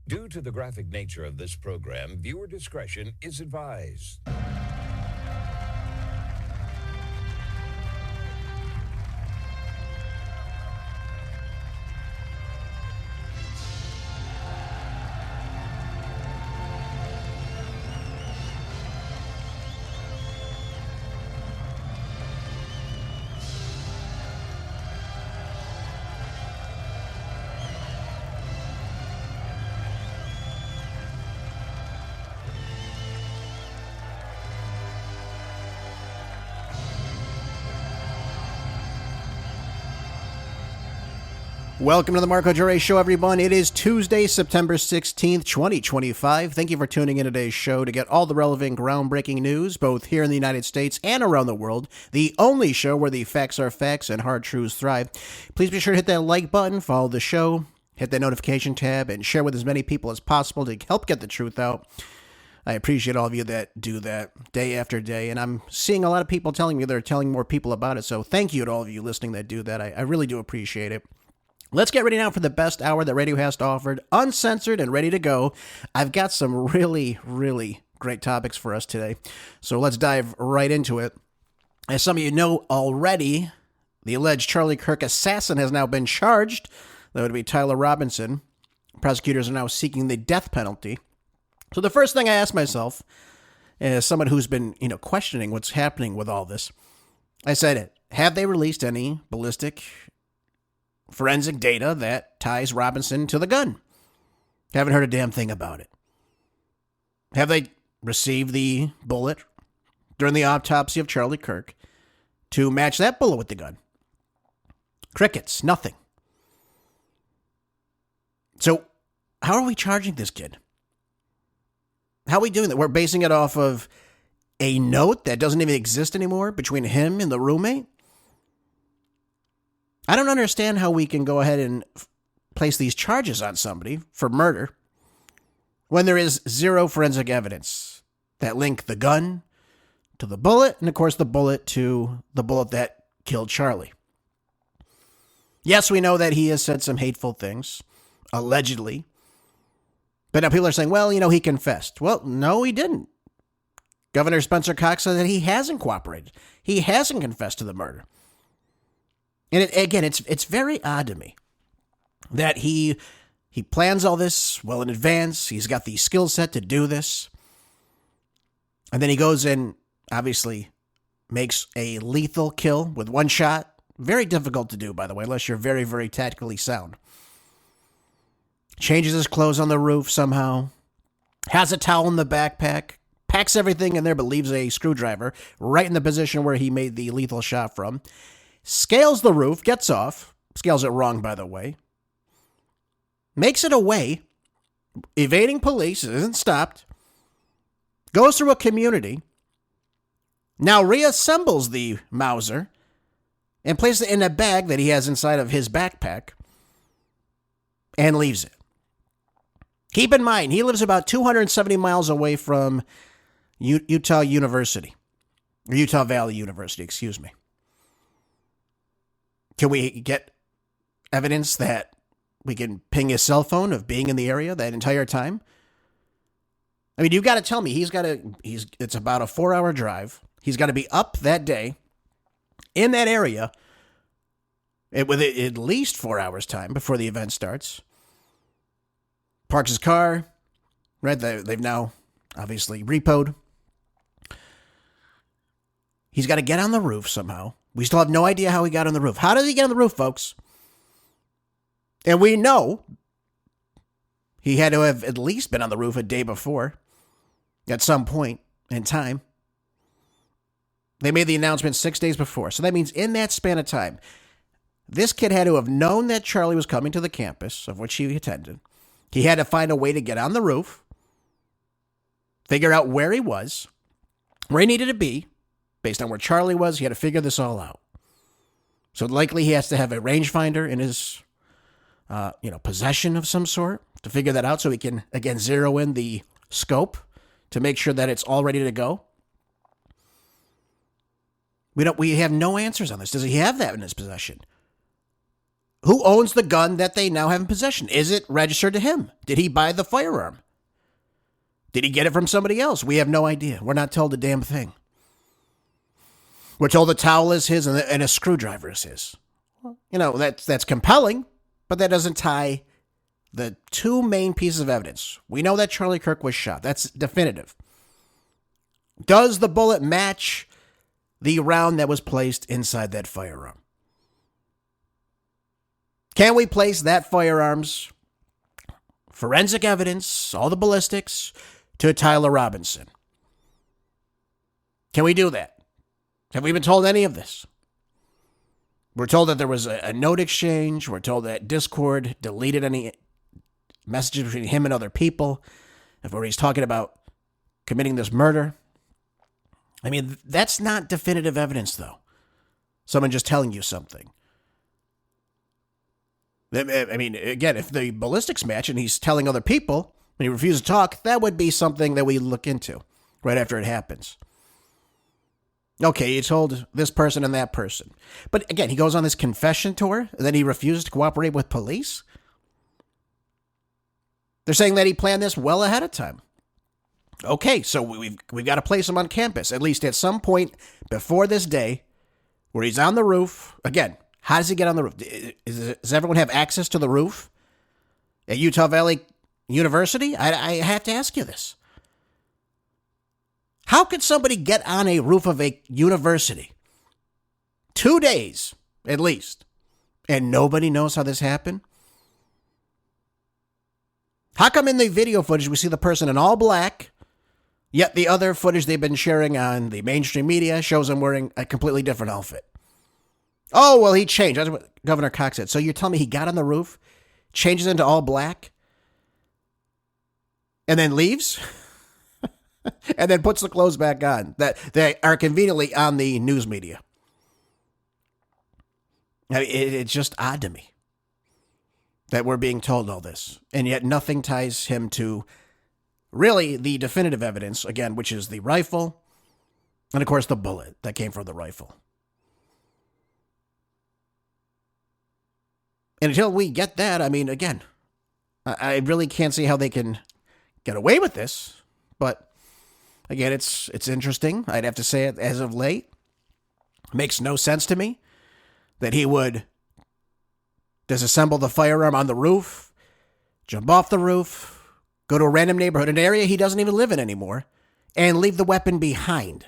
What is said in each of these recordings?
Due to the graphic nature of this program, viewer discretion is advised. Welcome to the Marco Jure Show, everyone. It is Tuesday, September 16th, 2025. Thank you for tuning in today's show to get all the relevant, groundbreaking news, both here in the United States and around the world. The only show where the facts are facts and hard truths thrive. Please be sure to hit that like button, follow the show, hit that notification tab, and share with as many people as possible to help get the truth out. I appreciate all of you that do that day after day, and I'm seeing a lot of people telling me they're telling more people about it, so thank you to all of you listening that do that. I really do appreciate it. Let's get ready now for the best hour that radio has to offer, uncensored and ready to go. I've got some really, really great topics for us today, so let's dive right into it. As some of you know already, the alleged Charlie Kirk assassin has now been charged. That would be Tyler Robinson. Prosecutors are now seeking the death penalty. So the first thing I ask myself, as someone who's been, questioning what's happening with all this, I said, have they released any ballistic forensic data that ties Robinson to the gun? Haven't heard a damn thing about it. Have they received the bullet during the autopsy of Charlie Kirk to match that bullet with the gun? Crickets, nothing. So how are we charging this kid? How are we doing that? We're basing it off of a note that doesn't even exist anymore between him and the roommate? I don't understand how we can go ahead and place these charges on somebody for murder when there is zero forensic evidence that link the gun to the bullet and, of course, the bullet to the bullet that killed Charlie. Yes, we know that he has said some hateful things, allegedly. But now people are saying, well, he confessed. Well, no, he didn't. Governor Spencer Cox said that he hasn't cooperated. He hasn't confessed to the murder. And it's very odd to me that he plans all this well in advance. He's got the skill set to do this. And then he goes and obviously makes a lethal kill with one shot. Very difficult to do, by the way, unless you're very, very tactically sound. Changes his clothes on the roof somehow. Has a towel in the backpack. Packs everything in there but leaves a screwdriver right in the position where he made the lethal shot from. Scales the roof, gets off, scales it wrong, by the way, makes it away, evading police, isn't stopped, goes through a community, now reassembles the Mauser and places it in a bag that he has inside of his backpack and leaves it. Keep in mind, he lives about 270 miles away from Utah University, or Utah Valley University, excuse me. Can we get evidence that we can ping his cell phone of being in the area that entire time? I mean, you've got to tell me it's about a 4-hour drive. He's got to be up that day in that area with at least 4 hours time before the event starts. Parks his car, right? They've now obviously repoed. He's got to get on the roof somehow. We still have no idea how he got on the roof. How did he get on the roof, folks? And we know he had to have at least been on the roof a day before, at some point in time. They made the announcement 6 days before. So that means in that span of time, this kid had to have known that Charlie was coming to the campus of which he attended. He had to find a way to get on the roof, figure out where he was, where he needed to be. Based on where Charlie was, he had to figure this all out. So likely he has to have a rangefinder in his, possession of some sort to figure that out so he can, again, zero in the scope to make sure that it's all ready to go. We have no answers on this. Does he have that in his possession? Who owns the gun that they now have in possession? Is it registered to him? Did he buy the firearm? Did he get it from somebody else? We have no idea. We're not told a damn thing. We're told the towel is his and a screwdriver is his. You know, that's compelling, but that doesn't tie the two main pieces of evidence. We know that Charlie Kirk was shot. That's definitive. Does the bullet match the round that was placed inside that firearm? Can we place that firearm's forensic evidence, all the ballistics, to Tyler Robinson? Can we do that? Have we been told any of this? We're told that there was a note exchange. We're told that Discord deleted any messages between him and other people, where he's talking about committing this murder. I mean, that's not definitive evidence, though. Someone just telling you something. I mean, again, if the ballistics match and he's telling other people when he refuses to talk, that would be something that we look into right after it happens. Okay, he told this person and that person. But again, he goes on this confession tour, and then he refuses to cooperate with police. They're saying that he planned this well ahead of time. Okay, so we've got to place him on campus, at least at some point before this day, where he's on the roof. Again, how does he get on the roof? Does everyone have access to the roof at Utah Valley University? I have to ask you this. How could somebody get on a roof of a university? 2 days, at least. And nobody knows how this happened? How come in the video footage we see the person in all black, yet the other footage they've been sharing on the mainstream media shows him wearing a completely different outfit? Oh, well, he changed. That's what Governor Cox said. So you're telling me he got on the roof, changes into all black, and then leaves? And then puts the clothes back on that they are conveniently on the news media. I mean, it's just odd to me that we're being told all this, and yet nothing ties him to really the definitive evidence, again, which is the rifle and, of course, the bullet that came from the rifle. And until we get that, I mean, again, I really can't see how they can get away with this, but again, it's interesting. I'd have to say it as of late. Makes no sense to me that he would disassemble the firearm on the roof, jump off the roof, go to a random neighborhood, an area he doesn't even live in anymore, and leave the weapon behind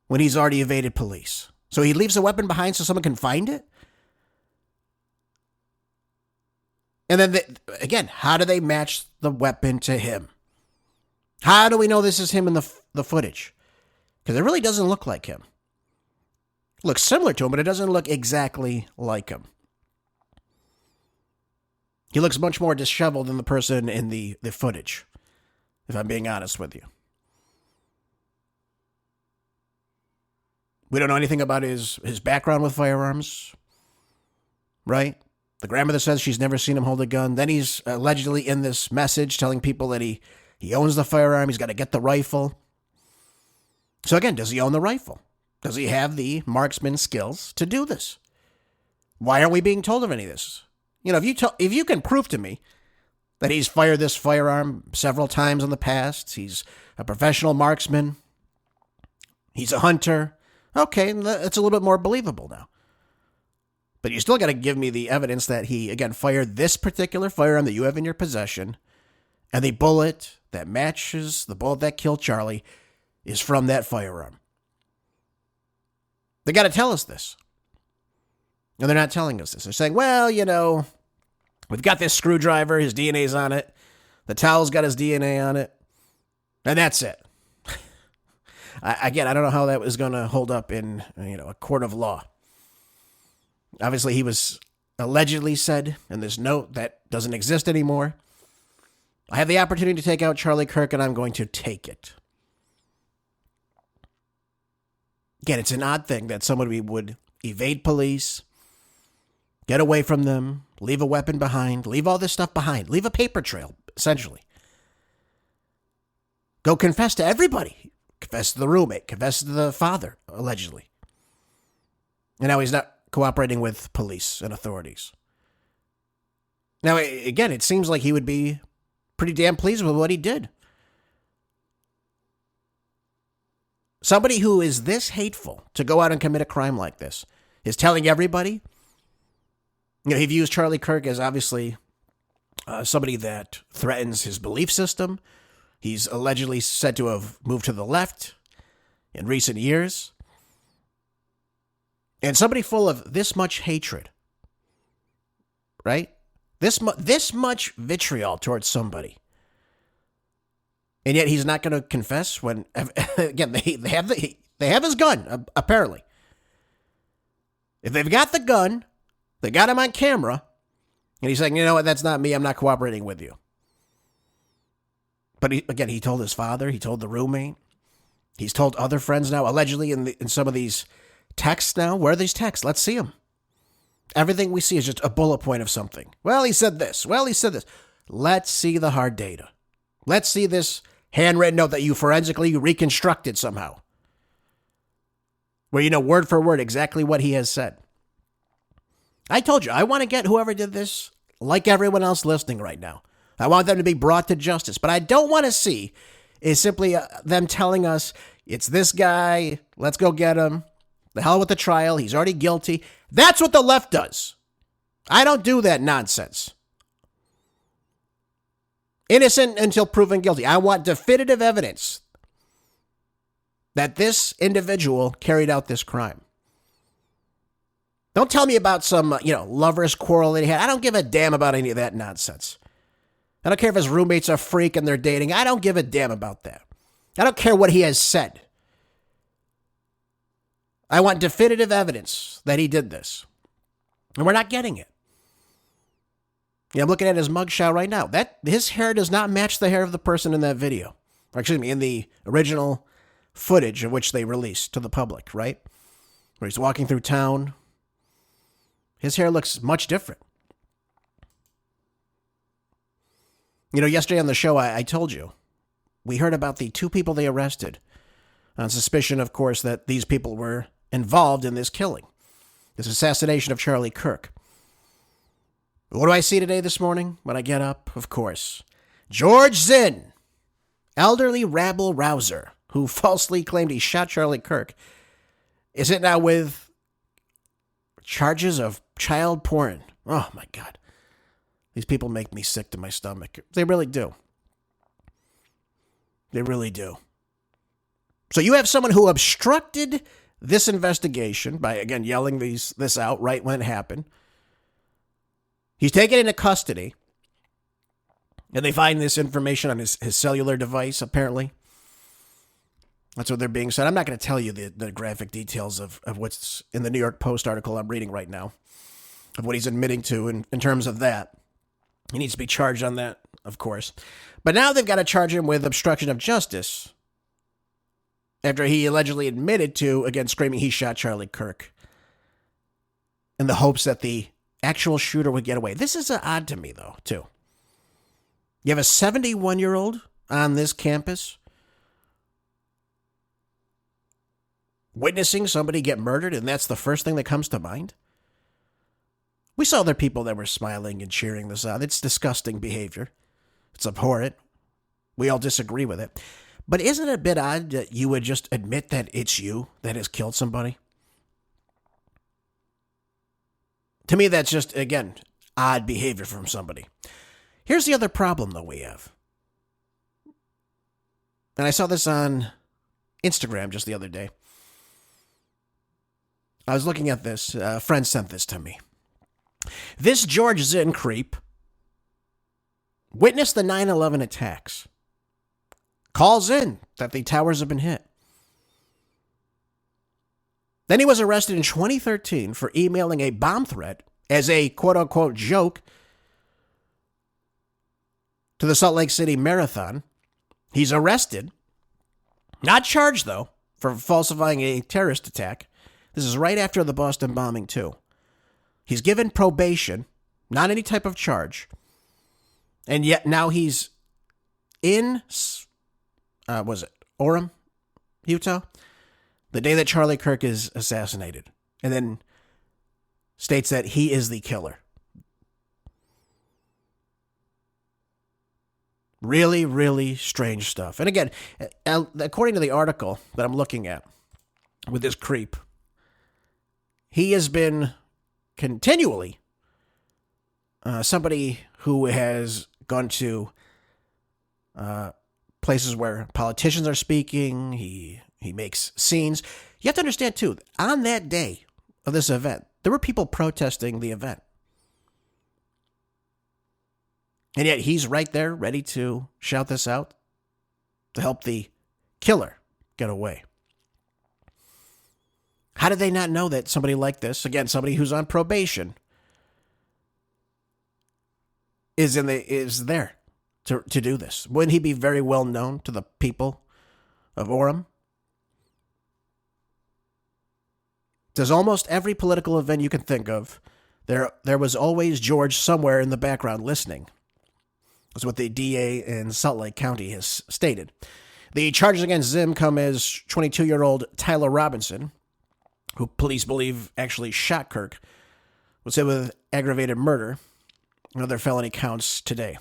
when he's already evaded police. So he leaves the weapon behind so someone can find it? And then, again, how do they match the weapon to him? How do we know this is him in the footage? Because it really doesn't look like him. It looks similar to him, but it doesn't look exactly like him. He looks much more disheveled than the person in the footage, if I'm being honest with you. We don't know anything about his background with firearms, right? The grandmother says she's never seen him hold a gun. Then he's allegedly in this message telling people that he owns the firearm. He's got to get the rifle. So again, does he own the rifle? Does he have the marksman skills to do this? Why aren't we being told of any of this? You know, if you can prove to me that he's fired this firearm several times in the past, he's a professional marksman, he's a hunter, okay, it's a little bit more believable now. But you still got to give me the evidence that he, again, fired this particular firearm that you have in your possession, and the bullet that matches the bullet that killed Charlie is from that firearm. They got to tell us this. And they're not telling us this. They're saying, well, you know, we've got this screwdriver, his DNA's on it. The towel's got his DNA on it. And that's it. I don't know how that was going to hold up in, a court of law. Obviously, he was allegedly said in this note that doesn't exist anymore. I have the opportunity to take out Charlie Kirk, and I'm going to take it. Again, it's an odd thing that somebody would evade police, get away from them, leave a weapon behind, leave all this stuff behind, leave a paper trail, essentially. Go confess to everybody. Confess to the roommate, confess to the father, allegedly. And now he's not cooperating with police and authorities. Now, again, it seems like he would be pretty damn pleased with what he did. Somebody who is this hateful to go out and commit a crime like this is telling everybody. He views Charlie Kirk as obviously somebody that threatens his belief system. He's allegedly said to have moved to the left in recent years. And somebody full of this much hatred, right? This much vitriol towards somebody. And yet he's not going to confess when, again, they have his gun, apparently. If they've got the gun, they got him on camera, and he's saying, you know what, that's not me, I'm not cooperating with you. But he told his father, he told the roommate, he's told other friends now, allegedly in some of these texts now. Where are these texts? Let's see them. Everything we see is just a bullet point of something. Well, he said this. Well, he said this. Let's see the hard data. Let's see this handwritten note that you forensically reconstructed somehow, where you know word for word exactly what he has said. I told you, I want to get whoever did this, like everyone else listening right now. I want them to be brought to justice. But I don't want to see is simply them telling us, it's this guy, let's go get him. The hell with the trial, he's already guilty. That's what the left does. I don't do that nonsense. Innocent until proven guilty. I want definitive evidence that this individual carried out this crime. Don't tell me about some, lovers quarrel that he had. I don't give a damn about any of that nonsense. I don't care if his roommate's a freak and they're dating. I don't give a damn about that. I don't care what he has said. I want definitive evidence that he did this. And we're not getting it. I'm looking at his mugshot right now. His hair does not match the hair of the person in that video. Or excuse me, in the original footage of which they released to the public, right? Where he's walking through town. His hair looks much different. Yesterday on the show, I told you, we heard about the 2 people they arrested on suspicion, of course, that these people were involved in this killing, this assassination of Charlie Kirk. What do I see today this morning when I get up? Of course, George Zinn, elderly rabble-rouser who falsely claimed he shot Charlie Kirk, is it now with charges of child porn? Oh, my God. These people make me sick to my stomach. They really do. They really do. So you have someone who obstructed this investigation by, again, yelling this out right when it happened. He's taken into custody. And they find this information on his cellular device, apparently. That's what they're being said. I'm not going to tell you the graphic details of what's in the New York Post article I'm reading right now, of what he's admitting to in terms of that. He needs to be charged on that, of course. But now they've got to charge him with obstruction of justice after he allegedly admitted to, again, screaming he shot Charlie Kirk in the hopes that the actual shooter would get away. This is odd to me, though, too. You have a 71-year-old on this campus witnessing somebody get murdered, and that's the first thing that comes to mind? We saw other people that were smiling and cheering this out. It's disgusting behavior. It's abhorrent. We all disagree with it. But isn't it a bit odd that you would just admit that it's you that has killed somebody? To me, that's just, again, odd behavior from somebody. Here's the other problem, though, we have. And I saw this on Instagram just the other day. I was looking at this. A friend sent this to me. This George Zinn creep witnessed the 9/11 attacks. Calls in that the towers have been hit. Then he was arrested in 2013 for emailing a bomb threat as a quote-unquote joke to the Salt Lake City Marathon. He's arrested, not charged, though, for falsifying a terrorist attack. This is right after the Boston bombing, too. He's given probation, not any type of charge. And yet now he's in, Orem, Utah? The day that Charlie Kirk is assassinated. And then states that he is the killer. Really, really strange stuff. And again, according to the article that I'm looking at with this creep, he has been continually somebody who has gone to places where politicians are speaking. He makes scenes. You have to understand, too, on that day of this event, there were people protesting the event. And yet he's right there ready to shout this out to help the killer get away. How did they not know that somebody like this, again, somebody who's on probation, is there to do this? Wouldn't he be very well known to the people of Orem? There's almost every political event you can think of. There was always George somewhere in the background listening. That's what the DA in Salt Lake County has stated. The charges against Zim come as 22-year-old Tyler Robinson, who police believe actually shot Kirk, was hit with aggravated murder and other felony counts today.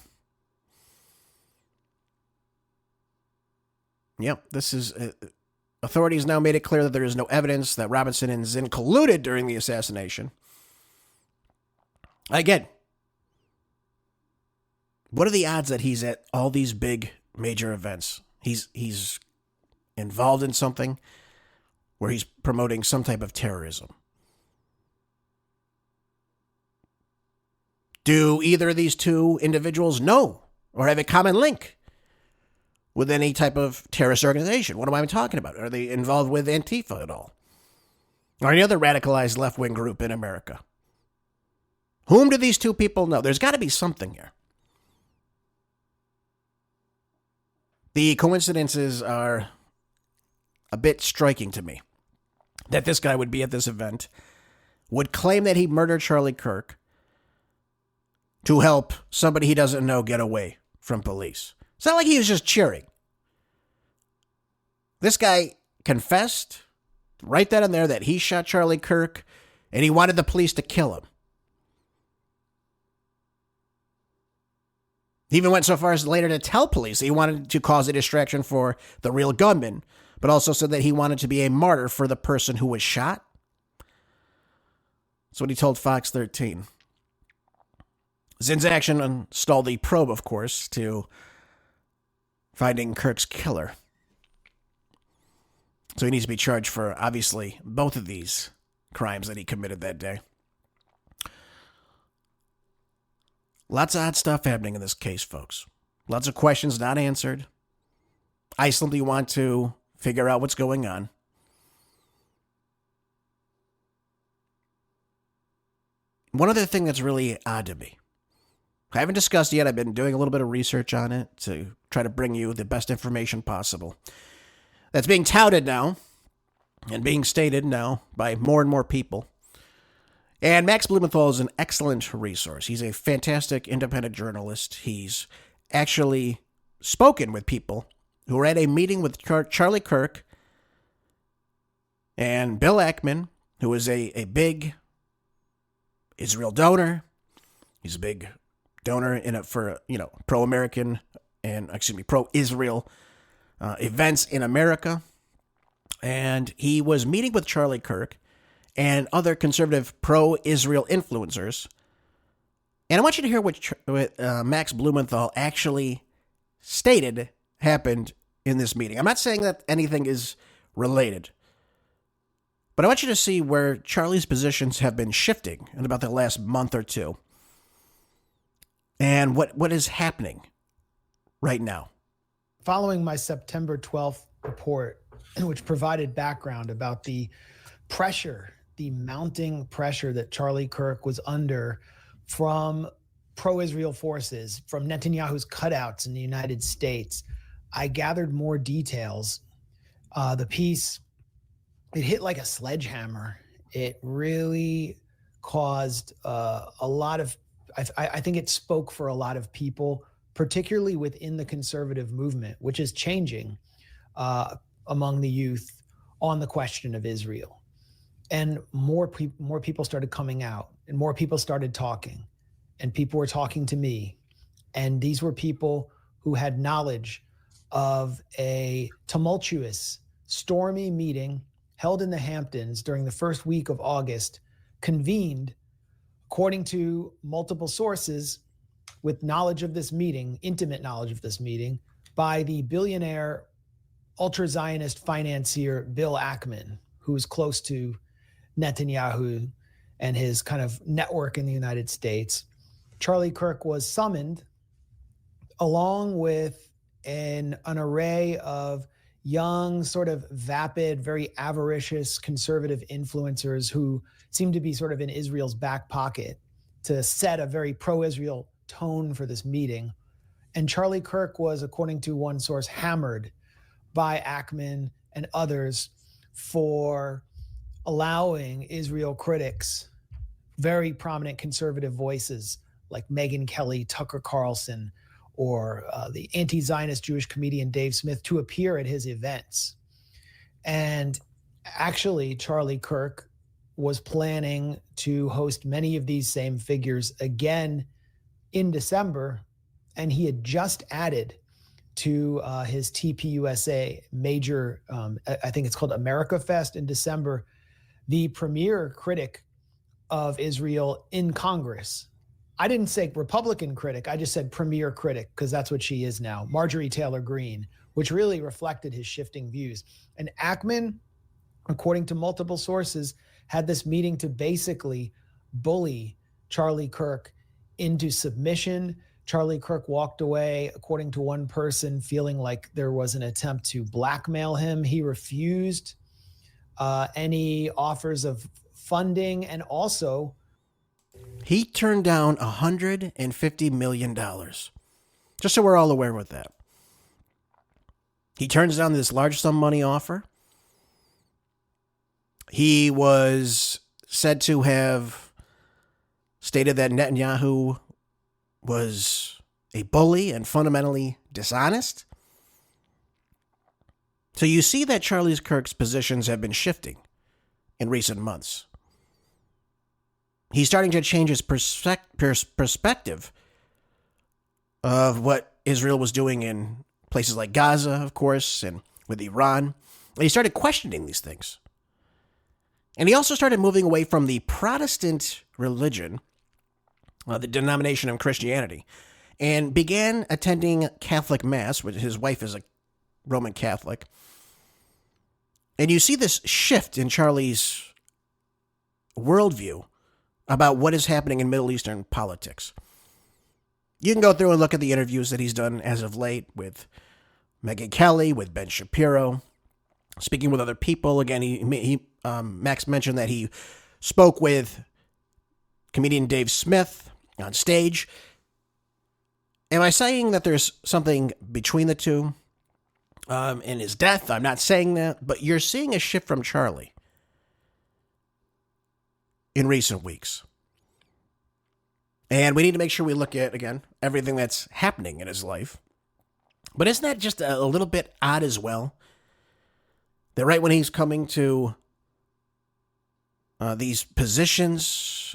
Yep, this is... authorities now made it clear that there is no evidence that Robinson and Zim colluded during the assassination. Again, what are the odds that he's at all these big major events? He's involved in something where he's promoting some type of terrorism. Do either of these two individuals know or have a common link with any type of terrorist organization? What am I talking about? Are they involved with Antifa at all? Or any other radicalized left-wing group in America? Whom do these two people know? There's got to be something here. The coincidences are a bit striking to me. That this guy would be at this event, would claim that he murdered Charlie Kirk to help somebody he doesn't know get away from police. It's not like he was just cheering. This guy confessed right then and there that he shot Charlie Kirk and he wanted the police to kill him. He even went so far as later to tell police that he wanted to cause a distraction for the real gunman, but also said that he wanted to be a martyr for the person who was shot. That's what he told Fox 13. Zinn's action stalled the probe, of course, to finding Kirk's killer. So he needs to be charged for, obviously, both of these crimes that he committed that day. Lots of odd stuff happening in this case, folks. Lots of questions not answered. Iceland, you want to figure out what's going on. One other thing that's really odd to me. I haven't discussed yet. I've been doing a little bit of research on it to try to bring you the best information possible. That's being touted now and being stated now by more and more people. And Max Blumenthal is an excellent resource. He's a fantastic independent journalist. He's actually spoken with people who were at a meeting with Charlie Kirk and Bill Ackman, who is a big Israel donor. He's a big donor for pro-American and pro-Israel events in America. And he was meeting with Charlie Kirk and other conservative pro-Israel influencers. And I want you to hear what Max Blumenthal actually stated happened in this meeting. I'm not saying that anything is related, but I want you to see where Charlie's positions have been shifting in about the last month or two and what is happening right now. Following my September 12th report, which provided background about the pressure, the mounting pressure that Charlie Kirk was under from pro-Israel forces, from Netanyahu's cutouts in the United States, I gathered more details. The piece, it hit like a sledgehammer. It really caused a lot of, I think it spoke for a lot of people, particularly within the conservative movement, which is changing among the youth on the question of Israel. And more people started coming out, and more people started talking, and people were talking to me. And these were people who had knowledge of a tumultuous, stormy meeting held in the Hamptons during the first week of August, convened, according to multiple sources, with knowledge of this meeting, intimate knowledge of this meeting, by the billionaire ultra-Zionist financier Bill Ackman, who is close to Netanyahu and his kind of network in the United States. Charlie Kirk was summoned along with an array of young, sort of vapid, very avaricious conservative influencers who seemed to be sort of in Israel's back pocket to set a very pro-Israel tone for this meeting. And Charlie Kirk was, according to one source, hammered by Ackman and others for allowing Israel critics, very prominent conservative voices like Megyn Kelly, Tucker Carlson, or the anti-Zionist Jewish comedian Dave Smith to appear at his events. And actually, Charlie Kirk was planning to host many of these same figures again in December, and he had just added to his TPUSA major, I think it's called America Fest in December, the premier critic of Israel in Congress. I didn't say Republican critic, I just said premier critic, because that's what she is now, Marjorie Taylor Greene, which really reflected his shifting views. And Ackman, according to multiple sources, had this meeting to basically bully Charlie Kirk into submission. Charlie Kirk walked away, according to one person, feeling like there was an attempt to blackmail him. He refused any offers of funding, and also he turned down $150 million. Just so we're all aware with that. He turns down this large sum money offer. He was said to have stated that Netanyahu was a bully and fundamentally dishonest. So you see that Charlie Kirk's positions have been shifting in recent months. He's starting to change his perspective of what Israel was doing in places like Gaza, of course, and with Iran. And he started questioning these things. And he also started moving away from the Protestant religion, the denomination of Christianity, and began attending Catholic Mass, which his wife is a Roman Catholic. And you see this shift in Charlie's worldview about what is happening in Middle Eastern politics. You can go through and look at the interviews that he's done as of late with Megyn Kelly, with Ben Shapiro, speaking with other people. Again, Max mentioned that he spoke with comedian Dave Smith on stage. Am I saying that there's something between the two in his death? I'm not saying that, but you're seeing a shift from Charlie in recent weeks. And we need to make sure we look at, again, everything that's happening in his life. But isn't that just a little bit odd as well? That right when he's coming to these positions,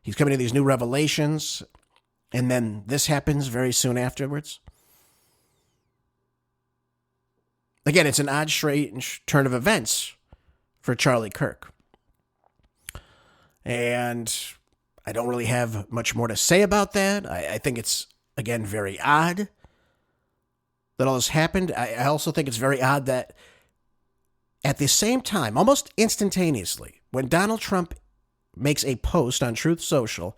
he's coming to these new revelations, and then this happens very soon afterwards. Again, it's an odd, strange turn of events for Charlie Kirk. And I don't really have much more to say about that. I think it's, again, very odd that all this happened. I also think it's very odd that at the same time, almost instantaneously, when Donald Trump makes a post on Truth Social,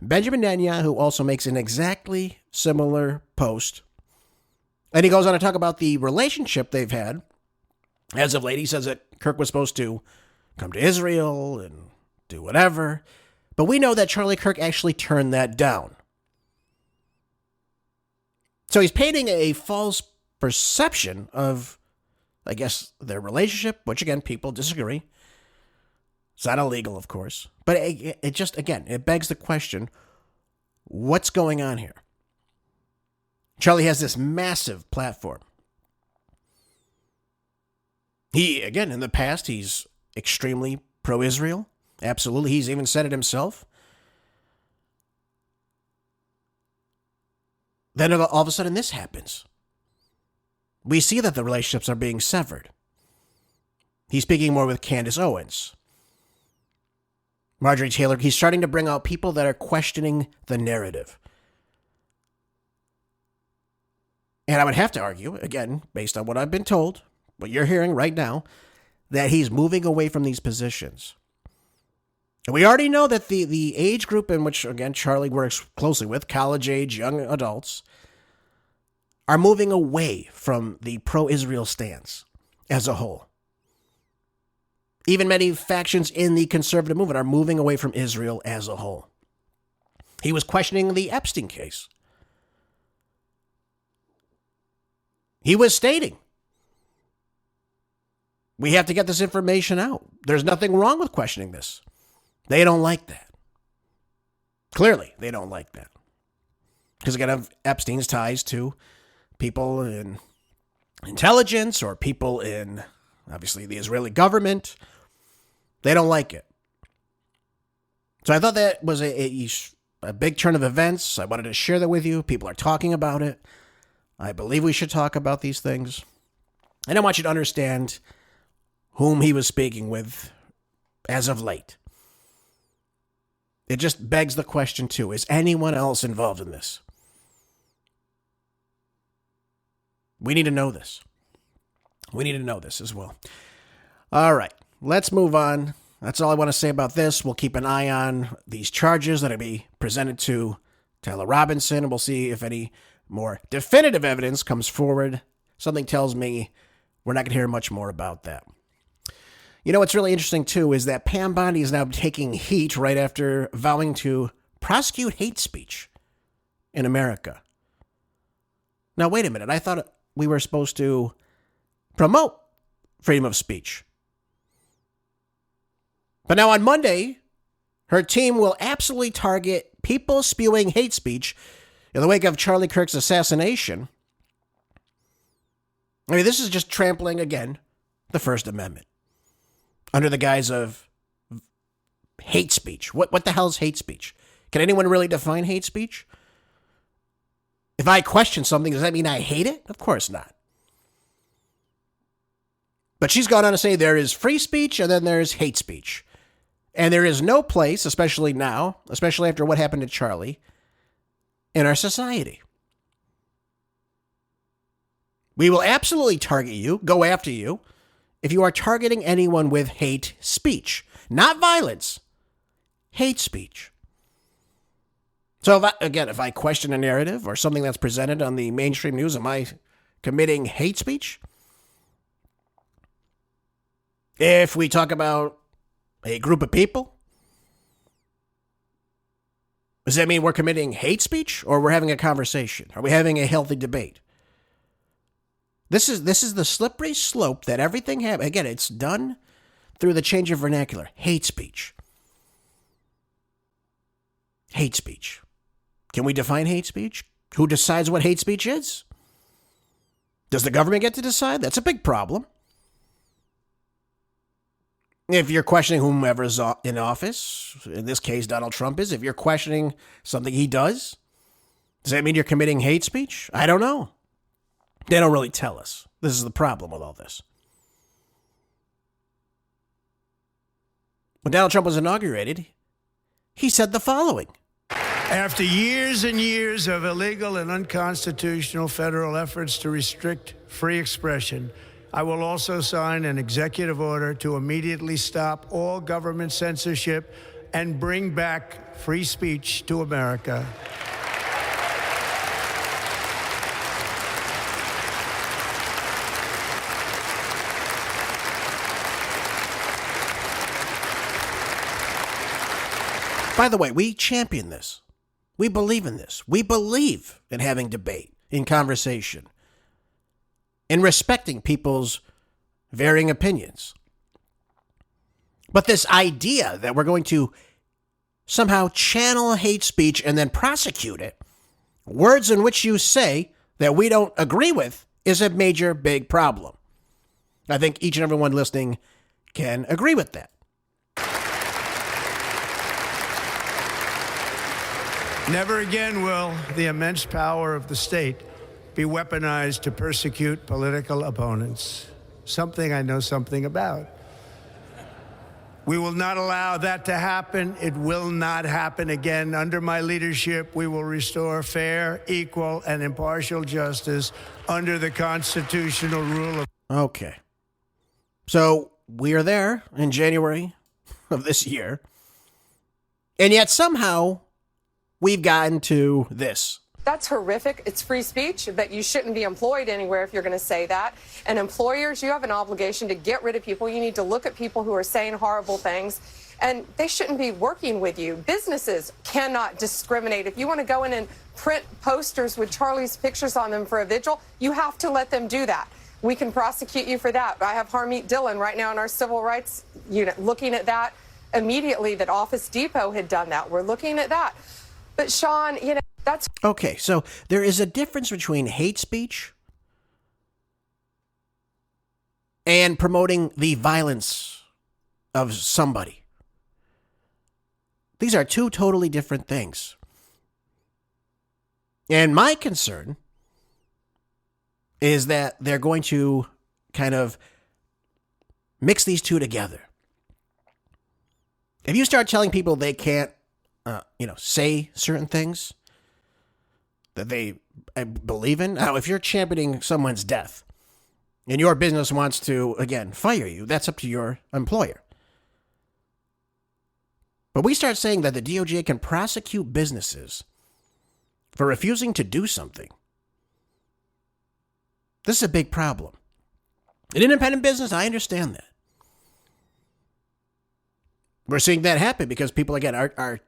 Benjamin Netanyahu also makes an exactly similar post. And he goes on to talk about the relationship they've had. As of late, he says that Kirk was supposed to come to Israel and do whatever. But we know that Charlie Kirk actually turned that down. So he's painting a false perception of, I guess, their relationship, which, again, people disagree. It's not illegal, of course. But it just, again, it begs the question, what's going on here? Charlie has this massive platform. He, again, in the past, he's extremely pro-Israel. Absolutely. He's even said it himself. Then all of a sudden this happens. We see that the relationships are being severed. He's speaking more with Candace Owens. Marjorie Taylor, he's starting to bring out people that are questioning the narrative. And I would have to argue, again, based on what I've been told, what you're hearing right now, that he's moving away from these positions. And we already know that the age group in which, again, Charlie works closely with, college-age young adults, are moving away from the pro-Israel stance as a whole. Even many factions in the conservative movement are moving away from Israel as a whole. He was questioning the Epstein case. He was stating, we have to get this information out. There's nothing wrong with questioning this. They don't like that. Clearly, they don't like that. Because again, of Epstein's ties to people in intelligence or people in, obviously, the Israeli government. They don't like it. So I thought that was a big turn of events. I wanted to share that with you. People are talking about it. I believe we should talk about these things. And I want you to understand whom he was speaking with as of late. It just begs the question, too, is anyone else involved in this? We need to know this. We need to know this as well. All right, let's move on. That's all I want to say about this. We'll keep an eye on these charges that will be presented to Tyler Robinson, and we'll see if any more definitive evidence comes forward. Something tells me we're not going to hear much more about that. You know what's really interesting, too, is that Pam Bondi is now taking heat right after vowing to prosecute hate speech in America. Now, wait a minute. I thought we were supposed to promote freedom of speech. But now on Monday, her team will absolutely target people spewing hate speech in the wake of Charlie Kirk's assassination. I mean, this is just trampling, again, the First Amendment under the guise of hate speech. What the hell is hate speech? Can anyone really define hate speech? If I question something, does that mean I hate it? Of course not. But she's gone on to say there is free speech and then there's hate speech. And there is no place, especially now, especially after what happened to Charlie, in our society. We will absolutely target you, go after you, if you are targeting anyone with hate speech. Not violence, hate speech. So, if I question a narrative or something that's presented on the mainstream news, am I committing hate speech? If we talk about a group of people, does that mean we're committing hate speech or we're having a conversation? Are we having a healthy debate? This is the slippery slope that everything happens. Again, it's done through the change of vernacular. Hate speech. Hate speech. Can we define hate speech? Who decides what hate speech is? Does the government get to decide? That's a big problem. If you're questioning whomever's in office, in this case Donald Trump is, if you're questioning something he does that mean you're committing hate speech? I don't know. They don't really tell us. This is the problem with all this. When Donald Trump was inaugurated, he said the following. After years and years of illegal and unconstitutional federal efforts to restrict free expression, I will also sign an executive order to immediately stop all government censorship and bring back free speech to America. By the way, we champion this. We believe in this. We believe in having debate, in conversation, in respecting people's varying opinions. But this idea that we're going to somehow channel hate speech and then prosecute it, words in which you say that we don't agree with, is a major, big problem. I think each and everyone listening can agree with that. Never again will the immense power of the state be weaponized to persecute political opponents. Something I know something about. We will not allow that to happen. It will not happen again. Under my leadership, we will restore fair, equal, and impartial justice under the constitutional rule of... Okay. So we are there in January of this year. And yet somehow we've gotten to this. That's horrific. It's free speech, but you shouldn't be employed anywhere if you're going to say that. And employers, you have an obligation to get rid of people. You need to look at people who are saying horrible things, and they shouldn't be working with you. Businesses cannot discriminate. If you want to go in and print posters with Charlie's pictures on them for a vigil, you have to let them do that. We can prosecute you for that. I have Harmeet Dillon right now in our civil rights unit looking at that immediately, that Office Depot had done that. We're looking at that. But Sean, that's... Okay, so there is a difference between hate speech and promoting the violence of somebody. These are two totally different things. And my concern is that they're going to kind of mix these two together. If you start telling people they can't, say certain things that they believe in. Now, if you're championing someone's death and your business wants to, again, fire you, that's up to your employer. But we start saying that the DOJ can prosecute businesses for refusing to do something. This is a big problem. An independent business, I understand that. We're seeing that happen because people, again, are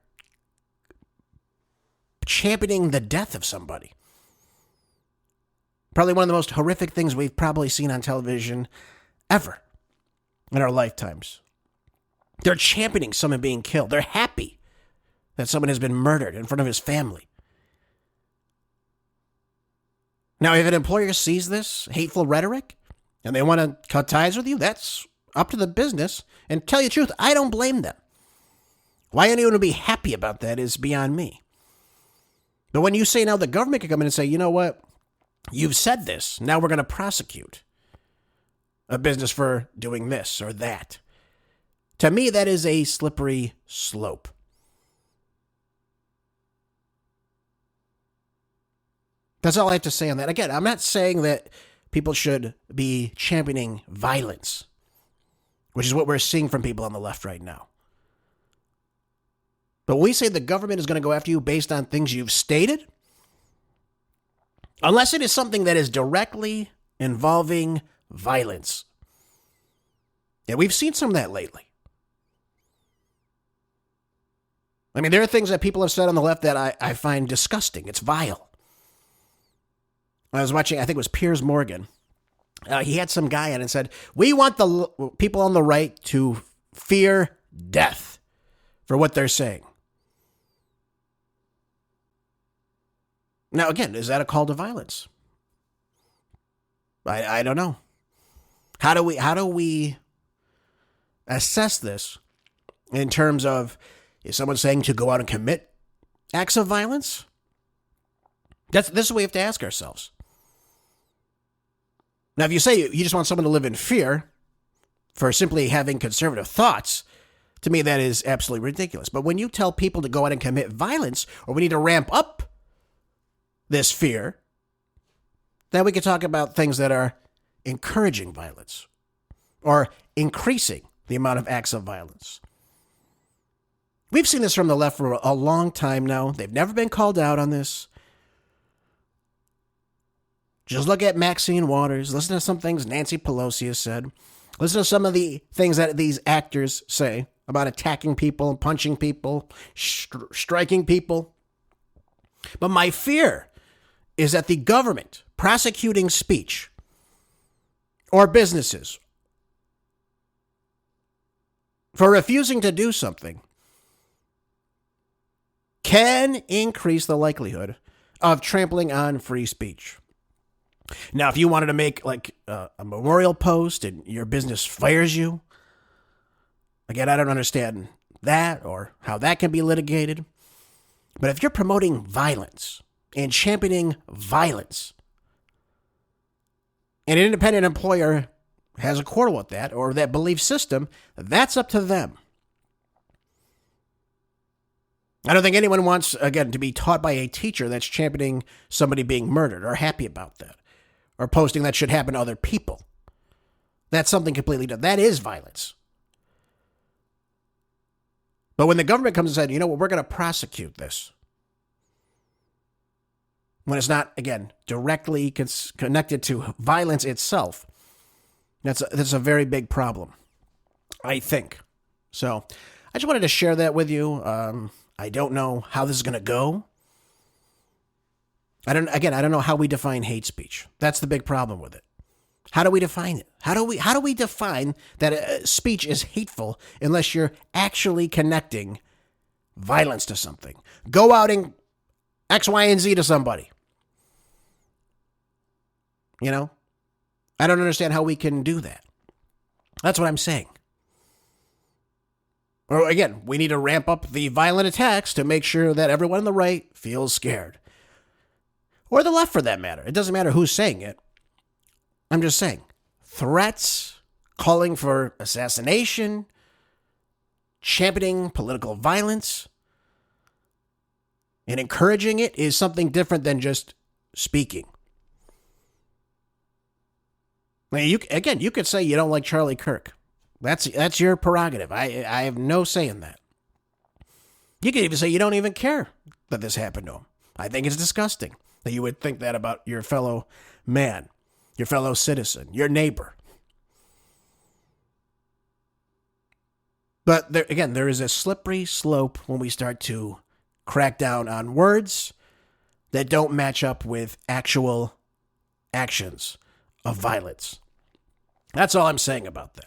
championing the death of somebody. Probably one of the most horrific things we've probably seen on television ever in our lifetimes. They're championing someone being killed. They're happy that someone has been murdered in front of his family. Now, if an employer sees this hateful rhetoric and they want to cut ties with you, that's up to the business. And tell you the truth, I don't blame them. Why anyone would be happy about that is beyond me. But when you say now the government can come in and say, you know what, you've said this, now we're going to prosecute a business for doing this or that. To me, that is a slippery slope. That's all I have to say on that. Again, I'm not saying that people should be championing violence, which is what we're seeing from people on the left right now. But when we say the government is going to go after you based on things you've stated, unless it is something that is directly involving violence. And we've seen some of that lately. I mean, there are things that people have said on the left that I find disgusting. It's vile. I was watching, I think it was Piers Morgan. He had some guy on and said, we want the people on the right to fear death for what they're saying. Now, again, is that a call to violence? I don't know. How do we assess this in terms of, is someone saying to go out and commit acts of violence? This is what we have to ask ourselves. Now, if you say you just want someone to live in fear for simply having conservative thoughts, to me that is absolutely ridiculous. But when you tell people to go out and commit violence, or we need to ramp up this fear, then we can talk about things that are encouraging violence or increasing the amount of acts of violence. We've seen this from the left for a long time now. They've never been called out on this. Just look at Maxine Waters. Listen to some things Nancy Pelosi has said. Listen to some of the things that these actors say about attacking people, punching people, striking people. But my fear is that the government prosecuting speech or businesses for refusing to do something can increase the likelihood of trampling on free speech. Now, if you wanted to make like a memorial post and your business fires you Again, I don't understand that or how that can be litigated. But if you're promoting violence and championing violence, and an independent employer has a quarrel with that or that belief system, that's up to them. I don't think anyone wants, again, to be taught by a teacher that's championing somebody being murdered or happy about that or posting that should happen to other people. That's something completely different. That is violence. But when the government comes and said, you know what, we're going to prosecute this, when it's not, again, directly connected to violence itself, that's a very big problem, I think. So I just wanted to share that with you. I don't know how this is going to go. I don't know how we define hate speech. That's the big problem with it. How do we define it? How do we define that speech is hateful unless you're actually connecting violence to something? Go outing X, Y, and Z to somebody. You know? I don't understand how we can do that. That's what I'm saying. Or again, we need to ramp up the violent attacks to make sure that everyone on the right feels scared. Or the left, for that matter. It doesn't matter who's saying it. I'm just saying, threats, calling for assassination, championing political violence, and encouraging it is something different than just speaking. I mean, you could say you don't like Charlie Kirk. That's your prerogative. I have no say in that. You could even say you don't even care that this happened to him. I think it's disgusting that you would think that about your fellow man, your fellow citizen, your neighbor. But there is a slippery slope when we start to crack down on words that don't match up with actual actions of violence. That's all I'm saying about that.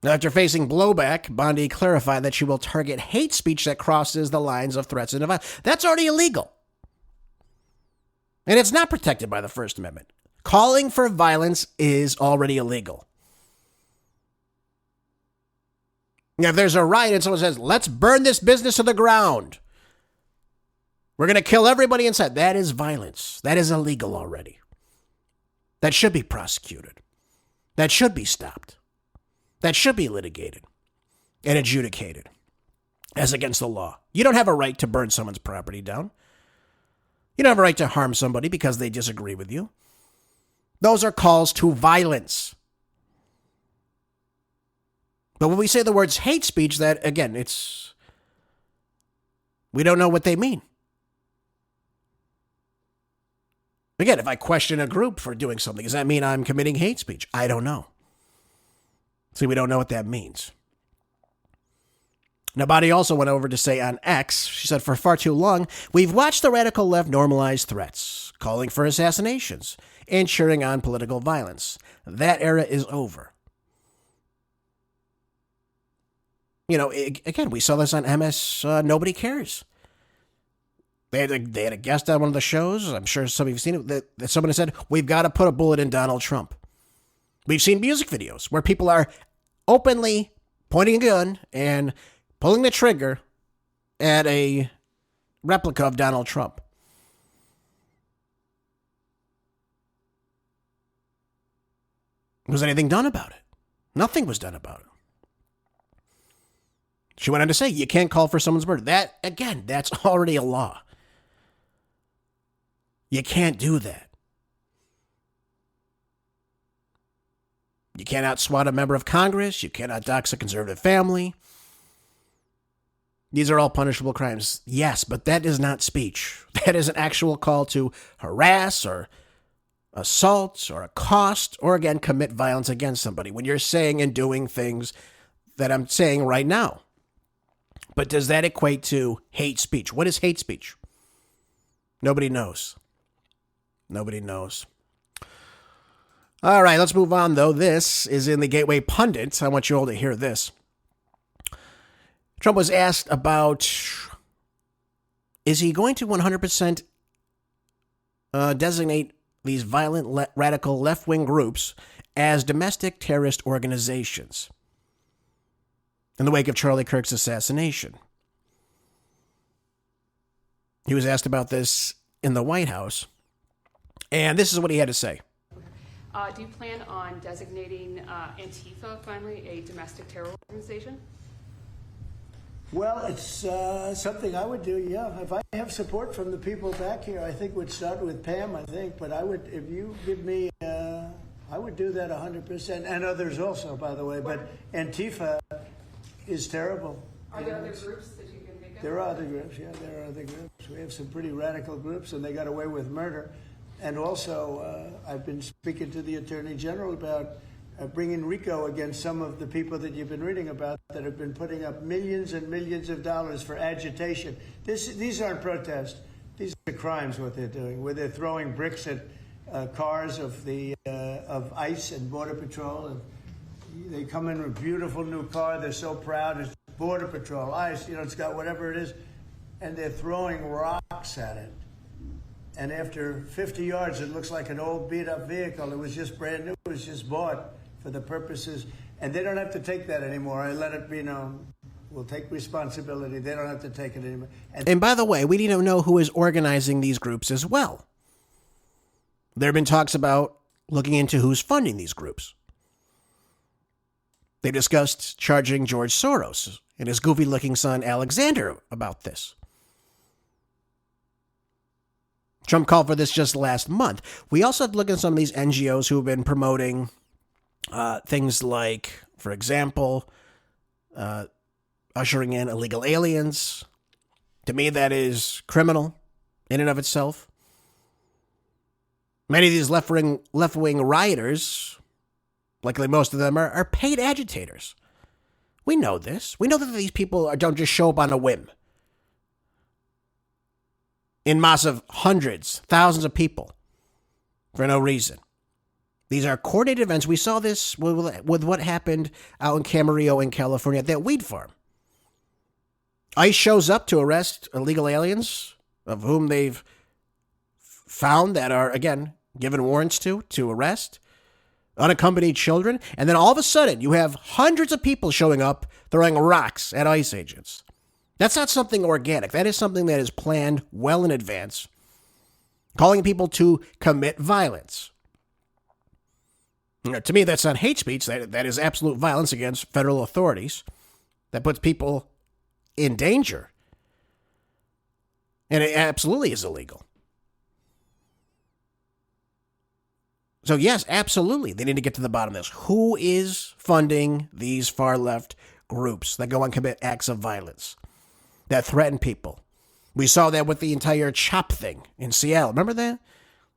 Now, after facing blowback, Bondi clarified that she will target hate speech that crosses the lines of threats and violence. That's already illegal. And it's not protected by the First Amendment. Calling for violence is already illegal. Now, if there's a riot and someone says, let's burn this business to the ground, we're going to kill everybody inside, that is violence. That is illegal already. That should be prosecuted. That should be stopped. That should be litigated and adjudicated as against the law. You don't have a right to burn someone's property down. You don't have a right to harm somebody because they disagree with you. Those are calls to violence. But when we say the words hate speech, that, again, we don't know what they mean. Again, if I question a group for doing something, does that mean I'm committing hate speech? I don't know. See, we don't know what that means. Now, Bondi also went over to say on X, she said, for far too long, we've watched the radical left normalize threats, calling for assassinations, and cheering on political violence. That era is over. You know, again, we saw this on MS Nobody Cares. They had a guest on one of the shows. I'm sure some of you have seen it. That somebody said, we've got to put a bullet in Donald Trump. We've seen music videos where people are openly pointing a gun and pulling the trigger at a replica of Donald Trump. Was anything done about it? Nothing was done about it. She went on to say, you can't call for someone's murder. That, again, that's already a law. You can't do that. You cannot swat a member of Congress. You cannot dox a conservative family. These are all punishable crimes. Yes, but that is not speech. That is an actual call to harass or assault or accost or, again, commit violence against somebody when you're saying and doing things that I'm saying right now. But does that equate to hate speech? What is hate speech? Nobody knows. Nobody knows. All right, let's move on, though. This is in the Gateway Pundit. I want you all to hear this. Trump was asked about, is he going to 100% designate these violent radical left-wing groups as domestic terrorist organizations in the wake of Charlie Kirk's assassination. He was asked about this in the White House, and this is what he had to say. Do you plan on designating Antifa finally a domestic terror organization? Well, it's something I would do, yeah. If I have support from the people back here, I think we'd start with Pam, I think. But I would, if you give me, I would do that 100%. And others also, by the way. But Antifa is terrible. Are there other groups that you can think of? There are other groups, yeah. There are other groups. We have some pretty radical groups, and they got away with murder. And also, I've been speaking to the Attorney General about bringing RICO against some of the people that you've been reading about that have been putting up millions and millions of dollars for agitation. These aren't protests. These are crimes, what they're doing, where they're throwing bricks at cars of ICE and Border Patrol. And they come in with a beautiful new car. They're so proud. It's Border Patrol, ICE, it's got whatever it is. And they're throwing rocks at it. And after 50 yards, it looks like an old beat-up vehicle. It was just brand new. It was just bought for the purposes. And they don't have to take that anymore. I let it be known. We'll take responsibility. They don't have to take it anymore. And by the way, we need to know who is organizing these groups as well. There have been talks about looking into who's funding these groups. They discussed charging George Soros and his goofy-looking son Alexander about this. Trump called for this just last month. We also have to look at some of these NGOs who have been promoting things like, for example, ushering in illegal aliens. To me, that is criminal in and of itself. Many of these left-wing rioters, likely most of them, are paid agitators. We know this. We know that these people don't just show up on a whim. In mass of hundreds, thousands of people for no reason. These are coordinated events. We saw this with what happened out in Camarillo in California at that weed farm. ICE shows up to arrest illegal aliens, of whom they've found that are, again, given warrants to arrest, unaccompanied children, and then all of a sudden you have hundreds of people showing up throwing rocks at ICE agents. That's not something organic. That is something that is planned well in advance, calling people to commit violence. To me, that's not hate speech. That is absolute violence against federal authorities that puts people in danger. And it absolutely is illegal. So yes, absolutely, they need to get to the bottom of this. Who is funding these far-left groups that go and commit acts of violence, that threaten people? We saw that with the entire CHOP thing in Seattle. Remember that?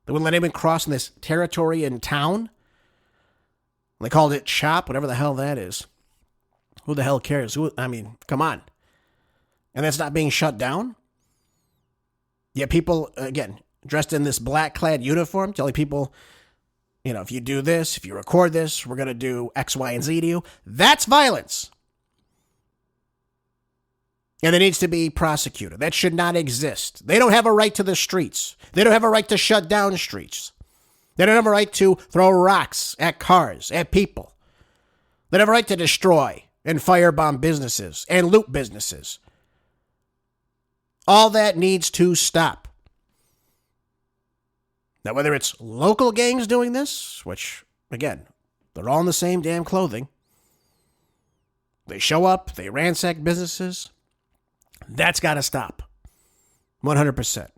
They wouldn't let anyone cross in this territory in town. They called it CHOP, whatever the hell that is. Who the hell cares? Come on. And that's not being shut down? Yet people, again, dressed in this black-clad uniform, telling people, if you do this, if you record this, we're going to do X, Y, and Z to you. That's violence. And it needs to be prosecuted. That should not exist. They don't have a right to the streets. They don't have a right to shut down streets. They don't have a right to throw rocks at cars, at people. They don't have a right to destroy and firebomb businesses and loot businesses. All that needs to stop. Now, whether it's local gangs doing this, which, again, they're all in the same damn clothing. They show up, they ransack businesses. That's got to stop. 100%.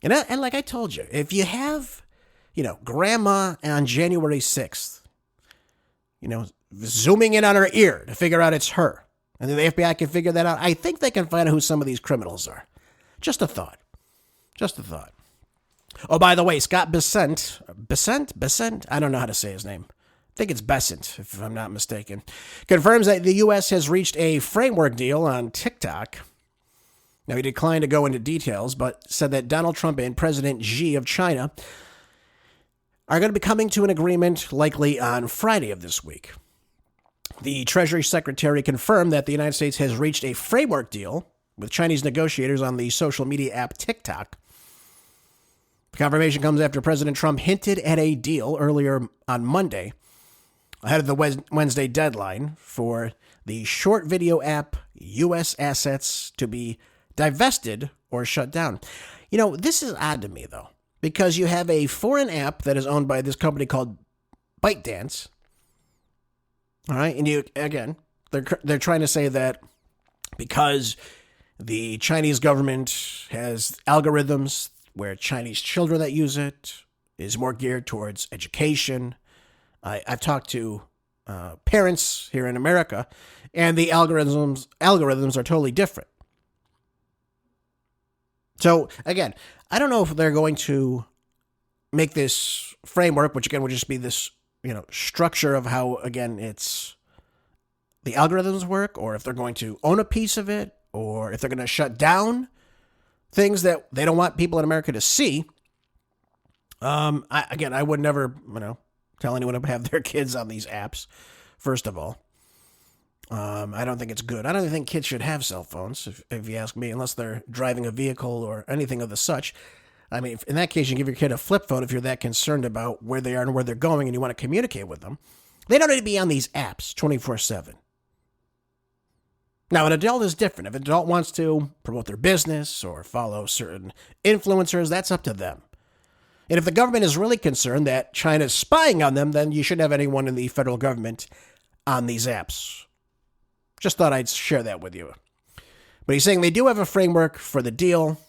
And like I told you, if you have, grandma on January 6th, zooming in on her ear to figure out it's her, and then the FBI can figure that out, I think they can find out who some of these criminals are. Just a thought. Oh, by the way, Scott Bessent, I don't know how to say his name. I think it's Bessent, if I'm not mistaken, confirms that the U.S. has reached a framework deal on TikTok. Now, he declined to go into details, but said that Donald Trump and President Xi of China are going to be coming to an agreement likely on Friday of this week. The Treasury Secretary confirmed that the United States has reached a framework deal with Chinese negotiators on the social media app TikTok. Confirmation comes after President Trump hinted at a deal earlier on Monday, ahead of the Wednesday deadline, for the short video app U.S. assets to be divested or shut down. You know, this is odd to me, though, because you have a foreign app that is owned by this company called ByteDance. All right. And they're trying to say that because the Chinese government has algorithms where Chinese children that use it is more geared towards education. I've talked to parents here in America, and the algorithms are totally different. So, again, I don't know if they're going to make this framework, which, again, would just be this, structure of how, again, it's the algorithms work, or if they're going to own a piece of it, or if they're going to shut down things that they don't want people in America to see. I would never, tell anyone to have their kids on these apps, first of all. I don't think it's good. I don't think kids should have cell phones, if you ask me, unless they're driving a vehicle or anything of the such. I mean, in that case, you give your kid a flip phone if you're that concerned about where they are and where they're going and you want to communicate with them. They don't need to be on these apps 24/7. Now, an adult is different. If an adult wants to promote their business or follow certain influencers, that's up to them. And if the government is really concerned that China is spying on them, then you shouldn't have anyone in the federal government on these apps. Just thought I'd share that with you. But he's saying they do have a framework for the deal.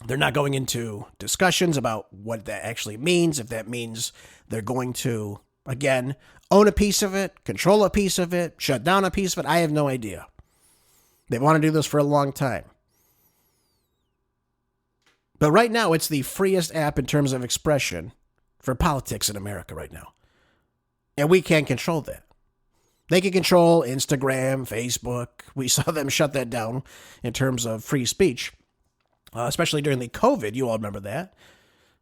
They're not going into discussions about what that actually means, if that means they're going to, again, own a piece of it, control a piece of it, shut down a piece of it. I have no idea. They want to do this for a long time. But right now, it's the freest app in terms of expression for politics in America right now. And we can't control that. They can control Instagram, Facebook. We saw them shut that down in terms of free speech, especially during the COVID. You all remember that.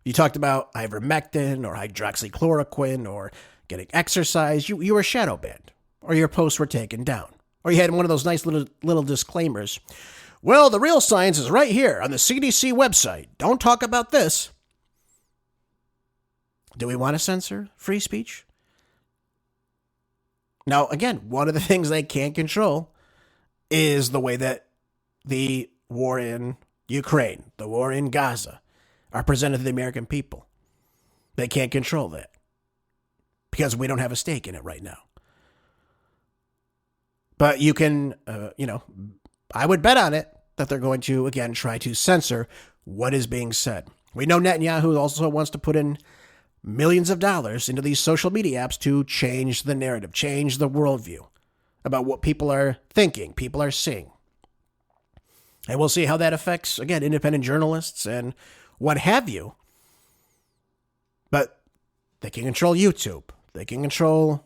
You talked about ivermectin or hydroxychloroquine or getting exercise. You were shadow banned, or your posts were taken down. Or you had one of those nice little disclaimers. Well, the real science is right here on the CDC website. Don't talk about this. Do we want to censor free speech? Now, again, one of the things they can't control is the way that the war in Ukraine, the war in Gaza, are presented to the American people. They can't control that because we don't have a stake in it right now. But you can, I would bet on it that they're going to, again, try to censor what is being said. We know Netanyahu also wants to put in millions of dollars into these social media apps to change the narrative, change the worldview about what people are thinking, people are seeing. And we'll see how that affects, again, independent journalists and what have you. But they can control YouTube. They can control,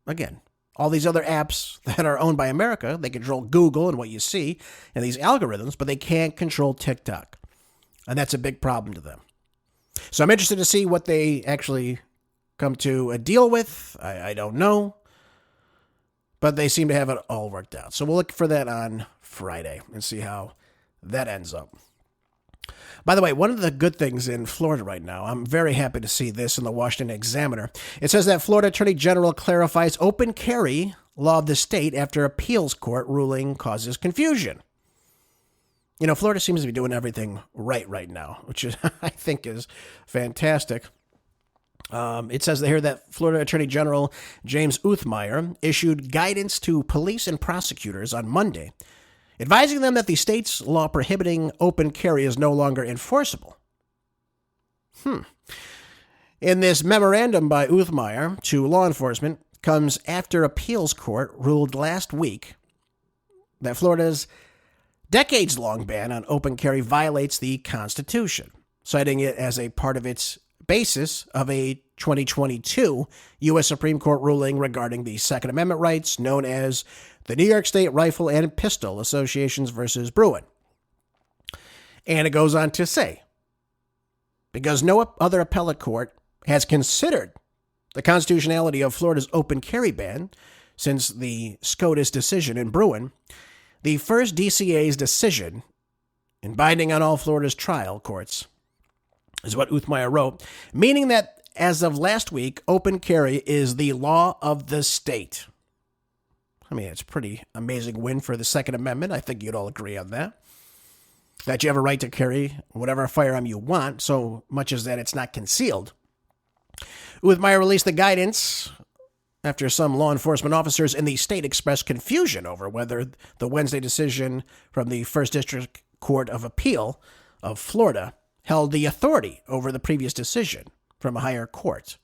again, all these other apps that are owned by America. They control Google and what you see and these algorithms, but they can't control TikTok. And that's a big problem to them. So I'm interested to see what they actually come to a deal with. I don't know. But they seem to have it all worked out. So we'll look for that on Friday and see how that ends up. By the way, one of the good things in Florida right now, I'm very happy to see this in the Washington Examiner. It says that Florida Attorney General clarifies open carry law of the state after appeals court ruling causes confusion. Florida seems to be doing everything right now, which is, I think, is fantastic. It says here that Florida Attorney General James Uthmeier issued guidance to police and prosecutors on Monday, advising them that the state's law prohibiting open carry is no longer enforceable. In this memorandum by Uthmeier to law enforcement comes after appeals court ruled last week that Florida's decades-long ban on open carry violates the Constitution, citing it as a part of its basis of a 2022 U.S. Supreme Court ruling regarding the Second Amendment rights known as the New York State Rifle and Pistol Associations versus Bruin. And it goes on to say, because no other appellate court has considered the constitutionality of Florida's open carry ban since the SCOTUS decision in Bruin, the first DCA's decision, and binding on all Florida's trial courts, is what Uthmeier wrote, meaning that as of last week, open carry is the law of the state. I mean, it's a pretty amazing win for the Second Amendment. I think you'd all agree on that. That you have a right to carry whatever firearm you want, so much as that it's not concealed. Uthmeier released the guidance after some law enforcement officers in the state expressed confusion over whether the Wednesday decision from the First District Court of Appeal of Florida held the authority over the previous decision from a higher court.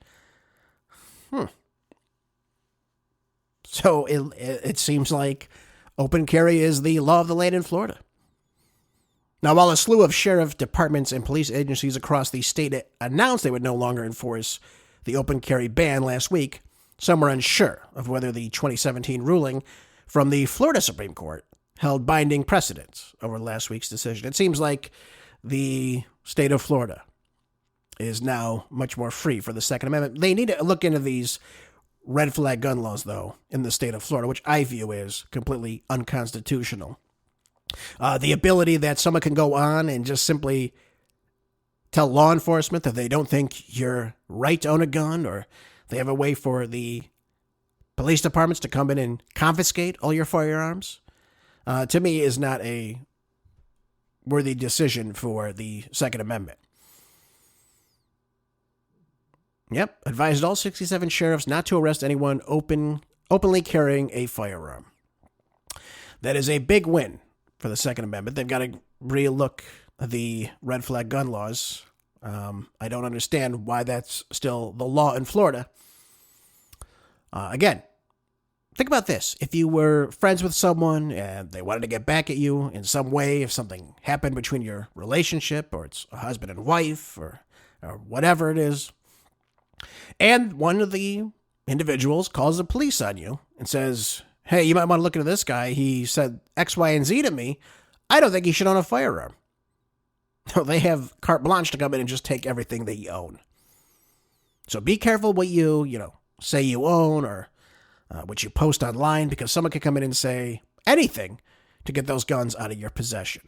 So it seems like open carry is the law of the land in Florida. Now, while a slew of sheriff departments and police agencies across the state announced they would no longer enforce the open carry ban last week, some were unsure of whether the 2017 ruling from the Florida Supreme Court held binding precedence over last week's decision. It seems like the state of Florida is now much more free for the Second Amendment. They need to look into these red flag gun laws, though, in the state of Florida, which I view as completely unconstitutional. The ability that someone can go on and just simply tell law enforcement that they don't think you're right to own a gun, or they have a way for the police departments to come in and confiscate all your firearms, to me is not a worthy decision for the Second Amendment. Yep, advised all 67 sheriffs not to arrest anyone openly carrying a firearm. That is a big win for the Second Amendment. They've got to relook the red flag gun laws. I don't understand why that's still the law in Florida. Again, think about this. If you were friends with someone and they wanted to get back at you in some way, if something happened between your relationship, or it's a husband and wife, or whatever it is, and one of the individuals calls the police on you and says, hey, you might want to look into this guy. He said X, Y, and Z to me. I don't think he should own a firearm. No, they have carte blanche to come in and just take everything that you own. So be careful what you say you own, or what you post online, because someone could come in and say anything to get those guns out of your possession.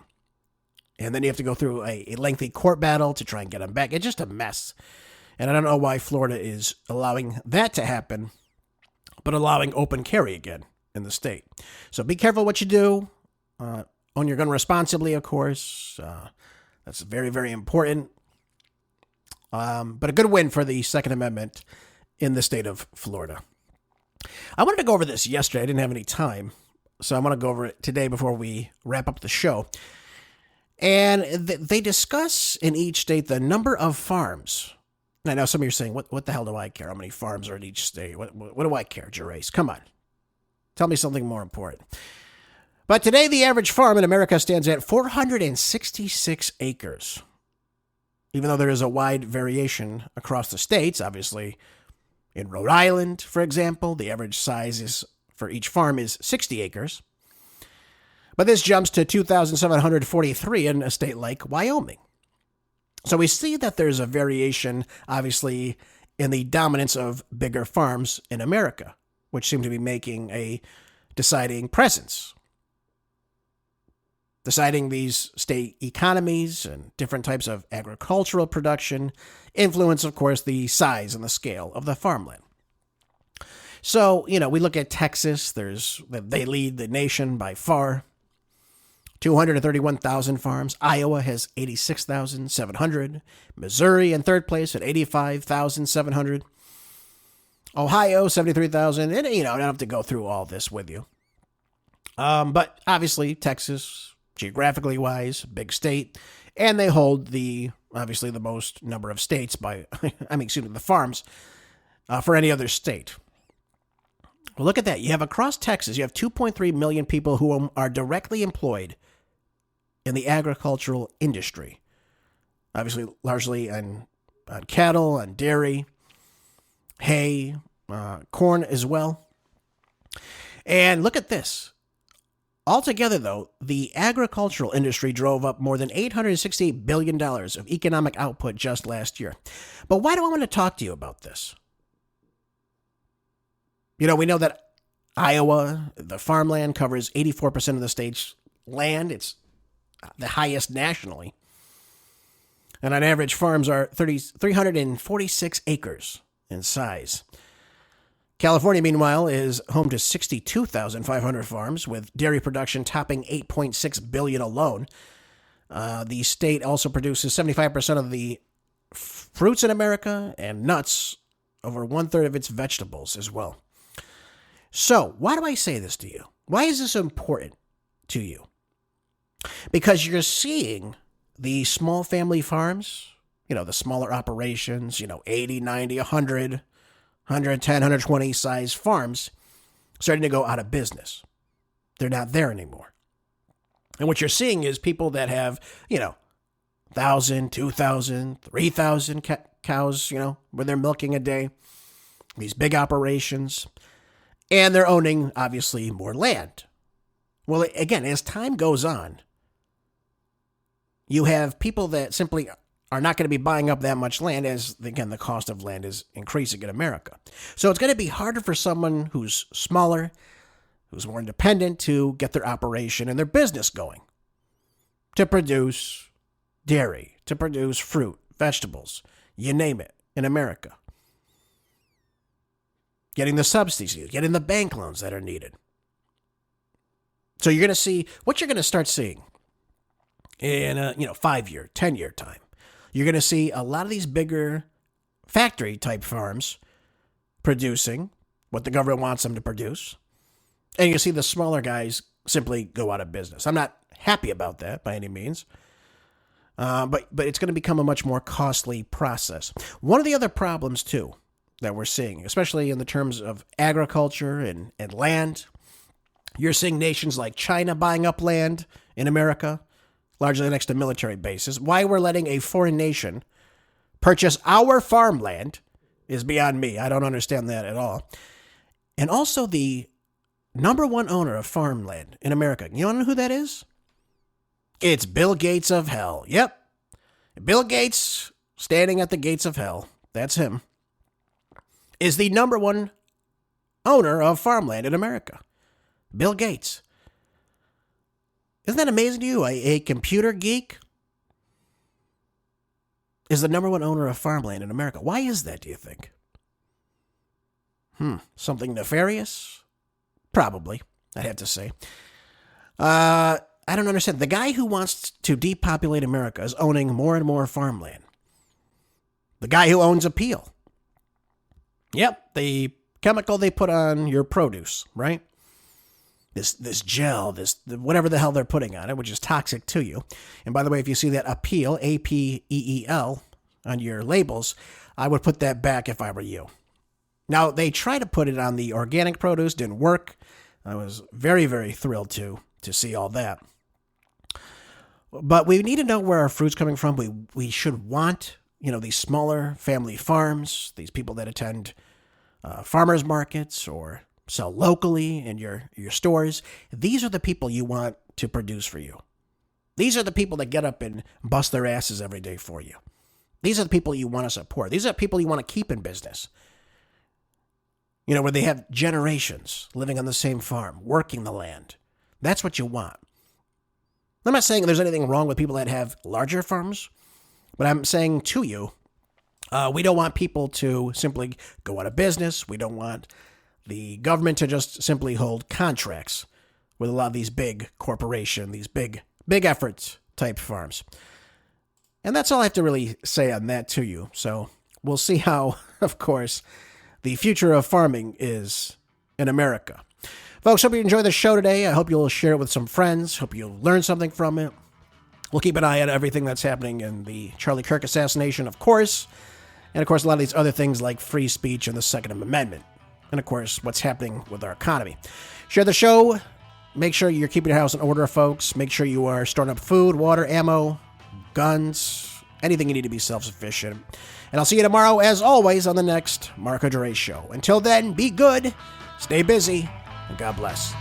And then you have to go through a lengthy court battle to try and get them back. It's just a mess. And I don't know why Florida is allowing that to happen, but allowing open carry again in the state. So be careful what you do. Own your gun responsibly, of course. That's very, very important. But a good win for the Second Amendment in the state of Florida. I wanted to go over this yesterday. I didn't have any time, so I want to go over it today before we wrap up the show. And they discuss in each state the number of farms. And I know some of you are saying, what the hell do I care? How many farms are in each state? What do I care, Gervais? Come on. Tell me something more important. But today, the average farm in America stands at 466 acres. Even though there is a wide variation across the states, obviously, in Rhode Island, for example, the average size for each farm is 60 acres. But this jumps to 2,743 in a state like Wyoming. So we see that there's a variation, obviously, in the dominance of bigger farms in America, which seem to be making a deciding presence. Deciding these state economies and different types of agricultural production influence, of course, the size and the scale of the farmland. So, we look at Texas. They lead the nation by far. 231,000 farms. Iowa has 86,700. Missouri in third place at 85,700. Ohio, 73,000. And, I don't have to go through all this with you. But obviously, Texas, geographically wise, big state. And they hold obviously the most number of states the farms for any other state. Well, look at that. You have across Texas, you have 2.3 million people who are directly employed in the agricultural industry. Obviously, largely on cattle, on dairy, hay, corn as well. And look at this. Altogether, though, the agricultural industry drove up more than $868 billion of economic output just last year. But why do I want to talk to you about this? We know that Iowa, the farmland, covers 84% of the state's land. It's the highest nationally. And on average, farms are 346 acres in size. California, meanwhile, is home to 62,500 farms, with dairy production topping 8.6 billion alone. The state also produces 75% of the fruits in America and nuts, over 1/3 of its vegetables as well. So, why do I say this to you? Why is this important to you? Because you're seeing the small family farms, the smaller operations, 80, 90, 100, 110, 120 size farms starting to go out of business. They're not there anymore. And what you're seeing is people that have, 1,000, 2,000, 3,000 cows, where they're milking a day, these big operations, and they're owning, obviously, more land. Well, again, as time goes on, you have people that simply are not going to be buying up that much land as, again, the cost of land is increasing in America. So it's going to be harder for someone who's smaller, who's more independent, to get their operation and their business going, to produce dairy, to produce fruit, vegetables, you name it, in America. Getting the subsidies, getting the bank loans that are needed. So you're going to see, what you're going to start seeing in a 5-year, 10-year time. You're going to see a lot of these bigger factory-type farms producing what the government wants them to produce. And you see the smaller guys simply go out of business. I'm not happy about that by any means. But it's going to become a much more costly process. One of the other problems, too, that we're seeing, especially in the terms of agriculture and land, you're seeing nations like China buying up land in America, largely next to military bases. Why we're letting a foreign nation purchase our farmland is beyond me. I don't understand that at all. And also the number one owner of farmland in America. You want to know who that is? It's Bill Gates of hell. Yep. Bill Gates, standing at the gates of hell, that's him, is the number one owner of farmland in America. Bill Gates. Isn't that amazing to you? A computer geek is the number one owner of farmland in America. Why is that, do you think? Something nefarious? Probably, I'd have to say. I don't understand. The guy who wants to depopulate America is owning more and more farmland. The guy who owns Appeal. Yep, the chemical they put on your produce, right? This gel, whatever the hell they're putting on it, which is toxic to you. And by the way, if you see that Appeal, A-P-E-E-L, on your labels, I would put that back if I were you. Now, they tried to put it on the organic produce, didn't work. I was very, very thrilled to see all that. But we need to know where our fruit's coming from. We should want, these smaller family farms, these people that attend farmers markets or sell locally in your stores. These are the people you want to produce for you. These are the people that get up and bust their asses every day for you. These are the people you want to support. These are the people you want to keep in business. Where they have generations living on the same farm, working the land. That's what you want. I'm not saying there's anything wrong with people that have larger farms, but I'm saying to you, we don't want people to simply go out of business. We don't want the government to just simply hold contracts with a lot of these big corporations, these big efforts type farms. And that's all I have to really say on that to you. So we'll see how, of course, the future of farming is in America. Folks, hope you enjoyed the show today. I hope you'll share it with some friends. Hope you'll learn something from it. We'll keep an eye on everything that's happening in the Charlie Kirk assassination, of course. And, of course, a lot of these other things like free speech and the Second Amendment. And, of course, what's happening with our economy. Share the show. Make sure you're keeping your house in order, folks. Make sure you are storing up food, water, ammo, guns, anything you need to be self-sufficient. And I'll see you tomorrow, as always, on the next Marco DeRay Show. Until then, be good, stay busy, and God bless.